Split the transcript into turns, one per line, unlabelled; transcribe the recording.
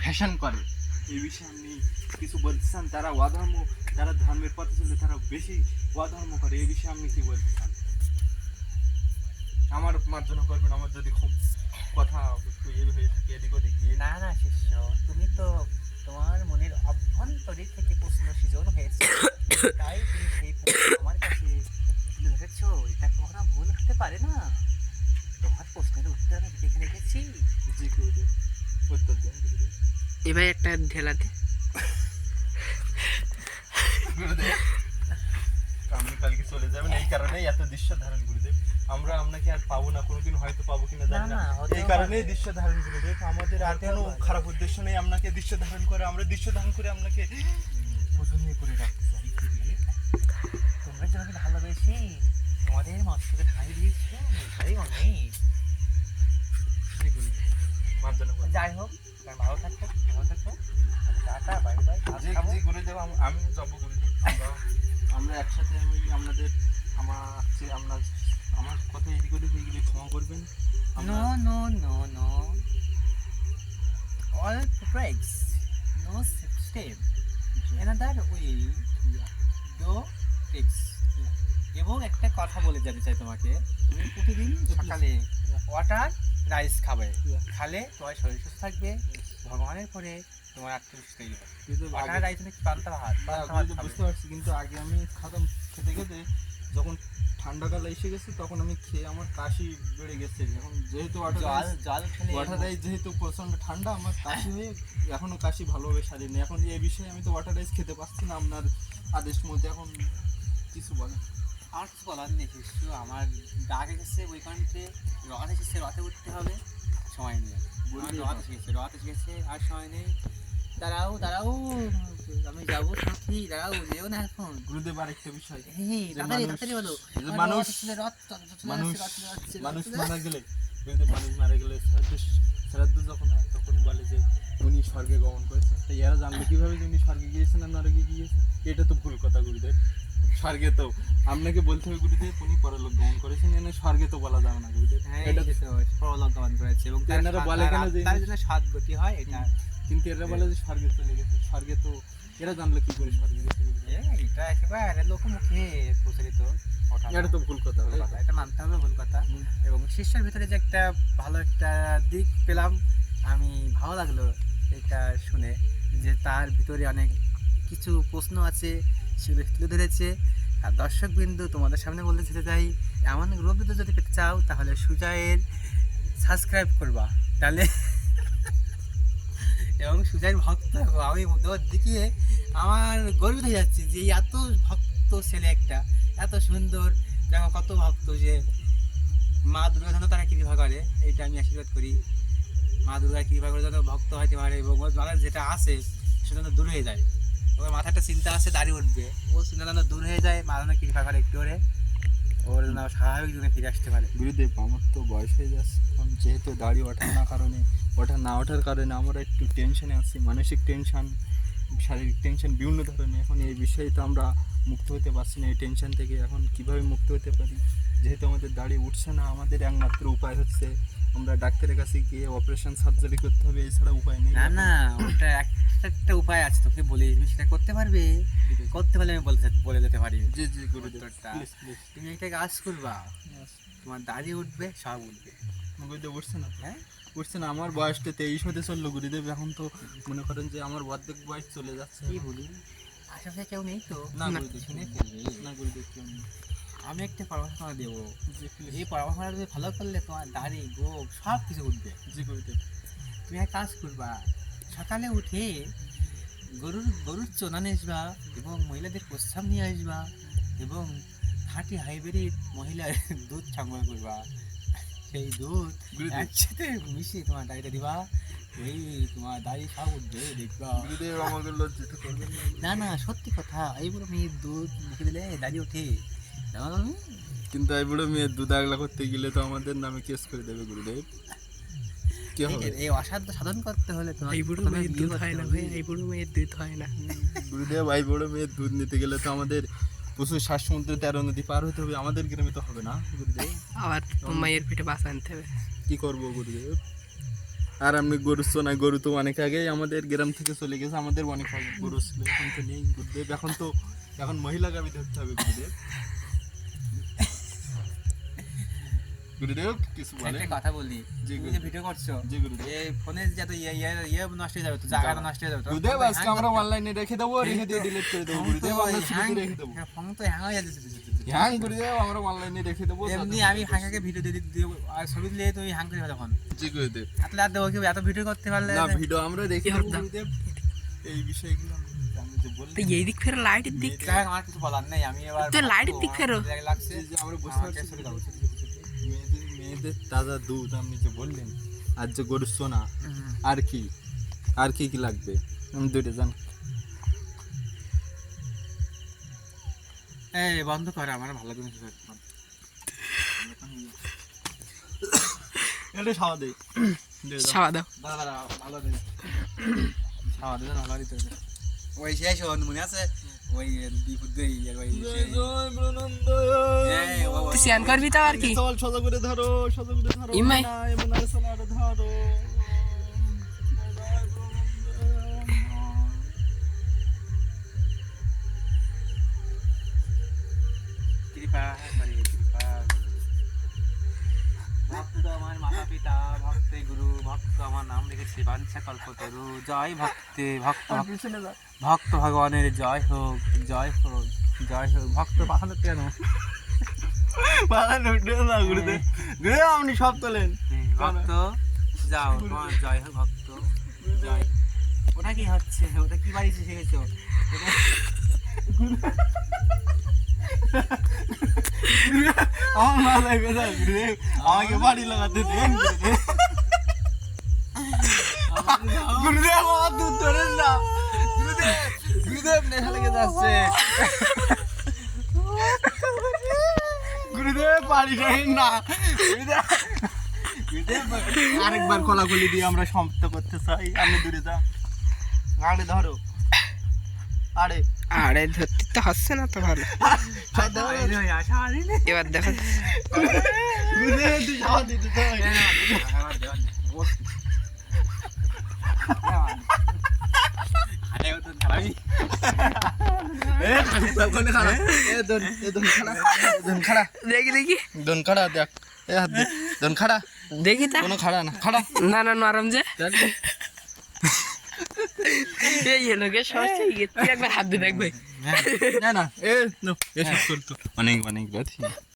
Fashion করে, এই বিষয়ে আপনি কিছু বলতে চান? তারা অধর্ম, যারা ধর্মের পথে চলে তারা বেশি অধর্ম করে, এই বিষয়ে আপনি কি বলতে চান? আমার মার্জনা করবেন, আমার যদি খুব কথা একটু ইয়ে হয়ে থাকে এদিক ওদিক দিয়ে।
না না শিষ্য, তুমি তো তোমার মনের অভ্যন্তরে থেকে প্রশ্ন সৃজন হয়েছে, তাই তুমি সেই প্রশ্ন আমার কাছে তুলে ধরেছো। এটা কখনো ভুল হতে পারে না। তোমার প্রশ্নের উত্তর আমি লিখে রেখেছি।
জি গুরুদেব, উত্তর দেন গুরুদেব।
এবার একটা ঢেলা দে।
গুরুদেব আপনি কালকে চলে যাবেন, এই কারণেই এত দৃশ্য ধারণ গুরুদেব। আমরা আপনাকে আর পাবো না, কোনোদিন হয়তো পাবো কিনা জানি না,
না, হতেও
এই কারণেই
পারে।
দৃশ্য ধারণ গুরুদেব। আমাদের আর
হতেও
কোনো
পারে।
খারাপ উদ্দেশ্য নেই, আপনাকে দৃশ্য ধারণ করে, আমরা দৃশ্য ধারণ করে আপনাকে পছন্দ করে রাখতে চাই গুরুদেব।
তোমরা যে আমাকে ভালোবেসে তোমাদের মস্তকে ঠাঁই দিয়েছো, এটাই অনেক।
জি গুরুদেব, মার্জনা করবেন।
যাই হোক, তোমরা ভালো থাকো, ভালো থাকো। Tata, bye bye.
জি জি গুরুদেব, আমি যাবো গুরুদেব। আমরা একসাথে, আমি আপনাদের আপনার আমার কথা এদিক ওদিক হয়ে গেলে ক্ষমা করবেন।
No, no, no, no. All breaks. No step. Another way. Do fix. এবং একটা কথা বলে যেতে চাই তোমাকে, তুমি প্রতিদিন সকালে ওয়াটার রাইস খাবে, খালে তোমার শরীর সুস্থ থাকবে, ভগবানের পরে তোমার আত্মবিশ্বাস তৈরি হবে। ওয়াটার রাইস মানে কি, পান্তা ভাত, পান্তা ভাত খাবে।
বুঝতে পারছি, কিন্তু আগে আমি খাতাম, খেতে খেতে যখন ঠান্ডাকাল এসে গেছে তখন আমি খেয়ে আমার কাশি বেড়ে গেছে। এখন যেহেতু
জল জল খেলে
ওয়াটার রাইস যেহেতু প্রচণ্ড ঠান্ডা, আমার কাশি হয়ে এখনও কাশি ভালোভাবে সারেনি। এখন এই বিষয়ে আমি তো ওয়াটার রাইস খেতে পারছি না আপনার আদেশ মধ্যে, এখন কিছু বলেন।
আর কিছু বলার নেই শিষ্য, আমার ডাক এসেছে ওই কারণে, রথ এসেছে, রথে উঠতে হবে, সময় নেই। আমার রথ এসেছে, রথ এসেছে, আর সময় নেই। দাঁড়াও দাঁড়াও, আমি যাবো সাথী, দাঁড়াও, যেও না এখন।
গুরুদেব আরেকটা বিষয়,
হ্যাঁ,
যে
তাড়াতাড়ি
মানুষ-
তাড়াতাড়ি বলো।
যে
আমার
মানুষ
রথ এসেছে, রথ চলে যাচ্ছে,
মানুষ-
রথ চলে যাচ্ছে,
মানুষ
রথ চলে
মারা গেলে, গুরুদেব মানুষ মারা গেলে শ্রাদ্ধ যখন হয় তখন বলে যে উনি স্বর্গে গমন করেছেন। তাই এরা জানলো কিভাবে যে উনি স্বর্গে গিয়েছেন আর নরকে গিয়েছেন? এটা তো ভুল কথা গুরুদেব। স্বর্গে তো আপনাকে বলতে হবে গুরুদেব উনি পরলোক গমন করেছেন, এনে স্বর্গে তো বলা যাবে না গুরুদেব।
হ্যাঁ,
এটা
এটা তো পরলোক গমন করেছে, এবং তার
এনারা বলে কেন যে
তার জন্য সদ্গতি হয়, এটা
কিন্তু এরা বলে যে স্বর্গে চলে গেছে, স্বর্গে তো এরা জানলো কি করে স্বর্গে গেছে গুরুদেব?
এটা একেবারে লোকমুখে প্রচলিত কথা।
এটা তো ভুল কথা,
ভুল
তাই তো?
কথা, এটা মানতে হবে, ভুল কথা। এবং শিষ্যের ভিতরে যে একটা ভালো একটা দিক পেলাম, আমি ভালো লাগলো এটা শুনে, যে তার ভিতরে অনেক কিছু প্রশ্ন আছে, সেগুলো তুলে ধরেছে। আর দর্শক বিন্দু, তোমাদের সামনে বলতে যেতে চাই, এমন গ্রুপ যদি পেতে চাও তাহলে সুজয়ের সাবস্ক্রাইব করবা, তাহলে এবং সুজয়ের ভক্ত হবো। আমি ওর দিকে আমার গর্বিত হয়ে যাচ্ছি যে এত ভক্ত ছেলে একটা, এত সুন্দর, দেখো কত ভক্ত, যে মা দুর্গা যেন তারা কৃপা করে, এইটা আমি আশীর্বাদ করি। মা দুর্গা কৃপা করে যেন ভক্ত হইতে পারে, এবং ওর মাথায় যেটা আছে সেটা যেন দূর হয়ে যায়। ওর মাথায় একটা চিন্তা আছে, দাঁড়িয়ে উঠবে, ও চিন্তা যেন দূর হয়ে যায়, মা যেন কৃপা করে একটু করে, ওর যেন স্বাভাবিক জীবনে ফিরে আসতে পারে।
গুরুদেব আমার তো বয়স হয়ে যাচ্ছে এখন, যেহেতু দাড়ি ওঠা না ওঠার কারণে আমরা একটু টেনশনে আছি, মানসিক টেনশন, শারীরিক টেনশন, বিভিন্ন ধরনের। এখন এই বিষয়ে তো আমরা মুক্ত হতে পারছি না এই টেনশন থেকে। এখন কিভাবে মুক্ত হতে পারি? যেহেতু আমাদের দাড়ি উঠছে না, আমাদের একমাত্র উপায় হচ্ছে আমরা ডাক্তারের কাছে গিয়ে অপারেশন সার্জারি করতে হবে, এছাড়া উপায় নেই।
না না, ওটা একটা উপায় আছে, তোকে বলি, তুমি সেটা করতে পারবে। করতে পারলে আমি বলে যেতে পারি
জি জি গুরুদেব,
উত্তরটা।
Please please.
তুমি একটা কাজ করবা, তোমার দাড়ি উঠবে, সব উঠবে।
গুরুদেব উঠছে না,
হ্যাঁ,
উঠছে না। আমার বয়সটা 23 হতে চললো গুরুদেব, এখন তো মনে করেন যে আমার অর্ধেক বয়স চলে যাচ্ছে।
কি বলি, আশেপাশে কেউ নেই তো?
না
না,
গুরুদেব,
শুনে ফেলবে।
না গুরুদেব কেউ নেই।
আমি একটা পরামর্শ তোমাকে দেবো,
জি প্লিজ।
এই পরামর্শটা তুমি ফলো করলে তোমার দাড়ি, গোপ সব কিছু উঠবে।
জি গুরুদেব।
তুমি এক কাজ করবা, সকালে উঠে গরুর চোনা নিয়ে আসবা, এবং মহিলাদের প্রস্রাব নিয়ে আসবা, এবং খাঁটি হাইব্রিড মহিলার দুধ সংগ্রহ করবা। সেই দুধ
গুরুদেব।
একসাথে মিশিয়ে তোমার দাড়িটা দিবা, এই তোমার দাড়ি সব উঠবে, দেখবা।
গুরুদেব আমাকে লজ্জিত করবেন না।
না না, সত্যি কথা, এই বলে মেয়ের দুধ মুখে দিলে দাড়ি ওঠে, জানো তুমি?
কিন্তু এই বুড়ো মেয়ের দুধ আগলা করতে গেলে তো আমাদের নামে কেস করে দেবে গুরুদেব। কি হবে?
এই অসাধ্য সাধন করতে হলে তোমার
এই বুড়ো মেয়ের দুধ হয় না ভাই, এই বুড়ো মেয়ের দুধ হয় না।
গুরুদেব এই বুড়ো মেয়ের দুধ নিতে গেলে তো আমাদের প্রচুর 7 সমুদ্র 13 নদী পার হতে হবে, আমাদের গ্রামে তো হবে না গুরুদেব।
আবার মায়ের পেটে বাঁচা আনতে হবে।
কি করবো গুরুদেব? আর আমি গরু সোনা গরু তো অনেক আগেই আমাদের গ্রাম থেকে চলে গেছে, আমাদের অনেক আগে গরু ছিল, এখন তো নেই গুরুদেব। এখন মহিলা গাবি ধরতে হবে গুরুদেব। গুরুদেব কিছু বলে?
একটা কথা বলি,
জি
তুমি যে
গুরুদেব।
ভিডিও করছো
জি গুরুদেব।
এই ফোনের যত ইয়ে নষ্ট হয়ে যাবে, তো জায়গাটা নষ্ট হয়ে যাবে তো।
গুরুদেব আজকে আমরা অনলাইনে রেখে দেবো, রেখে দিয়ে ডিলিট করে দেবো গুরুদেব, আমরা ছবি রেখে দেবো।
ফোন তো হ্যাং হয়ে যাচ্ছে।
হ্যাঁ গুরুদেব, আমরা অনলাইনে রেখে দেবো।
এমনি আমি হাঁকাকে ভিডিও দিয়ে দিব আর ছবি দিলে তুমি হ্যাং করে তখন
জি গুরুদেব।
এত দেবো কি এত ভিডিও করতে পারলে
না ভিডিও আমরা রেখে দেবো গুরুদেব। এই বিষয়গুলো আমি যে
তো
বললাম
এই দিক ফেরো, লাইটের দিক।
যাই হোক, আমার কিছু বলার নেই, আমি এবার
তো লাইটের দিক ফেরো।
লাগছে
যে আমরা বসে
আমাকে
আছি
ছবি দাও।
মেয়েদের তাজা দুধ আপনি যে বললেন, আর যে গরুর সোনা, আর কি কি লাগবে আমি দুইটা জান।
এই বন্ধ করে, আমার ভালো জিনিস
এটা সাওয়া দে
ছাওয়া দাও।
ভালো জিনিস
সাওয়া দে ভালো দিতে হবে।
ওই শেষ মনে আছে ওই বিপুদ্দে ওই
জয় জয় ব্রহ্মানন্দ।
এই, ও-
তুই স্যান করবি তো আর কি?
চল সোজা করে ধরো, সোজা করে ধরো।
ইমাই।
না, এমন আর সোনার ধরো। জয় জয় ব্রহ্মানন্দ।
কৃপা করে, কৃপা করে। ভক্ত আমার মাতা পিতা, ভক্তে গুরু, ভক্ত আমার নাম রেখেছে বাঞ্ছা কল্পতরু। জয় ভক্তে, ভক্ত
আর পিছনে যা।
ভক্ত ভগবানের জয় হোক, জয় হোক, জয় হোক। ভক্ত পাঠানো কেন?
বাধা উঠে না গুরুদেব। গুরুদেব আপনি সব তোলেন।
ভক্ত যাও, তোমার জয় হোক ভক্ত, জয়। ওটা কি হচ্ছে? ওটা কি বাড়ি শিখেছো?
আমার মাথায় ব্যথা গুরুদেব, আমাকে বাড়ি লাগাতে দেন গুরুদেব। গুরুদেব আমার দুধ ধরেন না গুরুদেব, গুরুদেব নেশা লেগে যাচ্ছে গুরুদেব, বাড়ি ধরেন না গুরুদেব। গুরুদেব আরেকবার খোলাখুলি দিয়ে আমরা সমাপ্ত করতে চাই, আপনি দূরে যান। আরে ধরো, আরে
আরে ধরতে তো হচ্ছে না তো ভালো। এবার দেখো
গুরুদেব তুই যাওয়া দিতে চাই।
দেখি দেখি
দন খাড়া দেখ, এ হাত দে, দন খাড়া,
দেখি তা।
কোনো খাড়া না, খাড়া
না না নরম যে এই লোকে সমস্যা তুই একবার হাত দিয়ে দেখবে।
না না, এ নো এসব করতো অনেক অনেক